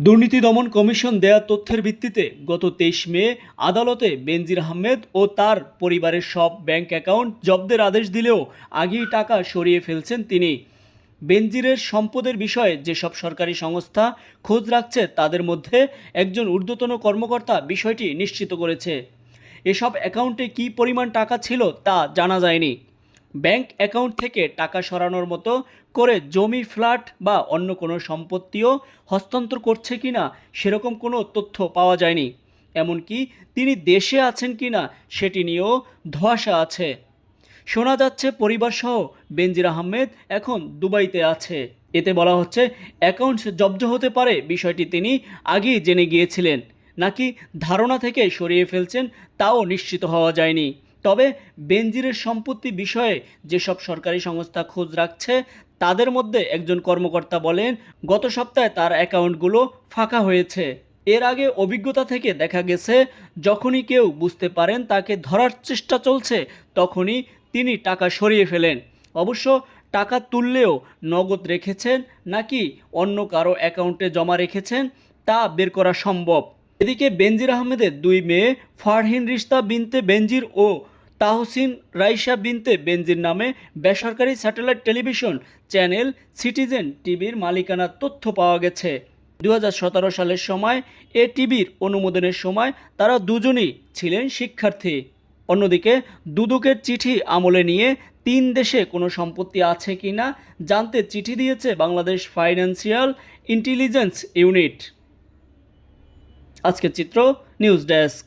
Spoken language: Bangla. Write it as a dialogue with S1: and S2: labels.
S1: দুর্নীতি দমন কমিশন দেয়া তথ্যের ভিত্তিতে গত ২৩ মে আদালতে বেনজির আহমেদ ও তার পরিবারের সব ব্যাংক অ্যাকাউন্ট জব্দের আদেশ দিলেও আগেই টাকা সরিয়ে ফেলছেন তিনি। বেনজিরের সম্পদের বিষয়ে যেসব সরকারি সংস্থা খোঁজ রাখছে তাদের মধ্যে একজন ঊর্ধ্বতন কর্মকর্তা বিষয়টি নিশ্চিত করেছে। এসব অ্যাকাউন্টে কী পরিমাণ টাকা ছিল তা জানা যায়নি। ব্যাংক অ্যাকাউন্ট থেকে টাকা সরানোর মতো করে জমি, ফ্ল্যাট বা অন্য কোনো সম্পত্তিও হস্তান্তর করছে কিনা সেরকম কোনো তথ্য পাওয়া যায়নি। এমনকি তিনি দেশে আছেন কিনা সেটি নিয়েও ধোঁয়াশা আছে। শোনা যাচ্ছে পরিবারসহ বেনজির আহমেদ এখন দুবাইতে আছে। এতে বলা হচ্ছে অ্যাকাউন্টস জব্দ হতে পারে বিষয়টি তিনি আগেই জেনে গিয়েছিলেন, নাকি ধারণা থেকে সরিয়ে ফেলছেন তাও নিশ্চিত হওয়া যায়নি। তবে বেনজিরের সম্পত্তি বিষয়ে যেসব সরকারি সংস্থা খোঁজ রাখছে তাদের মধ্যে একজন কর্মকর্তা বলেন, গত সপ্তাহে তার অ্যাকাউন্টগুলো ফাঁকা হয়েছে। এর আগে অভিজ্ঞতা থেকে দেখা গেছে যখনই কেউ বুঝতে পারেন তাকে ধরার চেষ্টা চলছে তখনই তিনি টাকা সরিয়ে ফেলেন। অবশ্য টাকা তুললেও নগদ রেখেছেন নাকি অন্য কারো অ্যাকাউন্টে জমা রেখেছেন তা বের করা সম্ভব। এদিকে বেনজির আহমেদের দুই মেয়ে ফারহিন রিশতা বিনতে বেনজির ও তাহসিন রাইসা বিনতে বেনজির নামে বেসরকারি স্যাটেলাইট টেলিভিশন চ্যানেল সিটিজেন টিভির মালিকানার তথ্য পাওয়া গেছে। ২০১৭ সালের সময় এ টিভির অনুমোদনের সময় তারা দুজনই ছিলেন শিক্ষার্থী। অন্যদিকে দুদকের চিঠি আমলে নিয়ে ৩ দেশে কোনো সম্পত্তি আছে কিনা জানতে চিঠি দিয়েছে বাংলাদেশ ফাইন্যান্সিয়াল ইন্টেলিজেন্স ইউনিট। আজকের চিত্র, নিউজ ডেস্ক।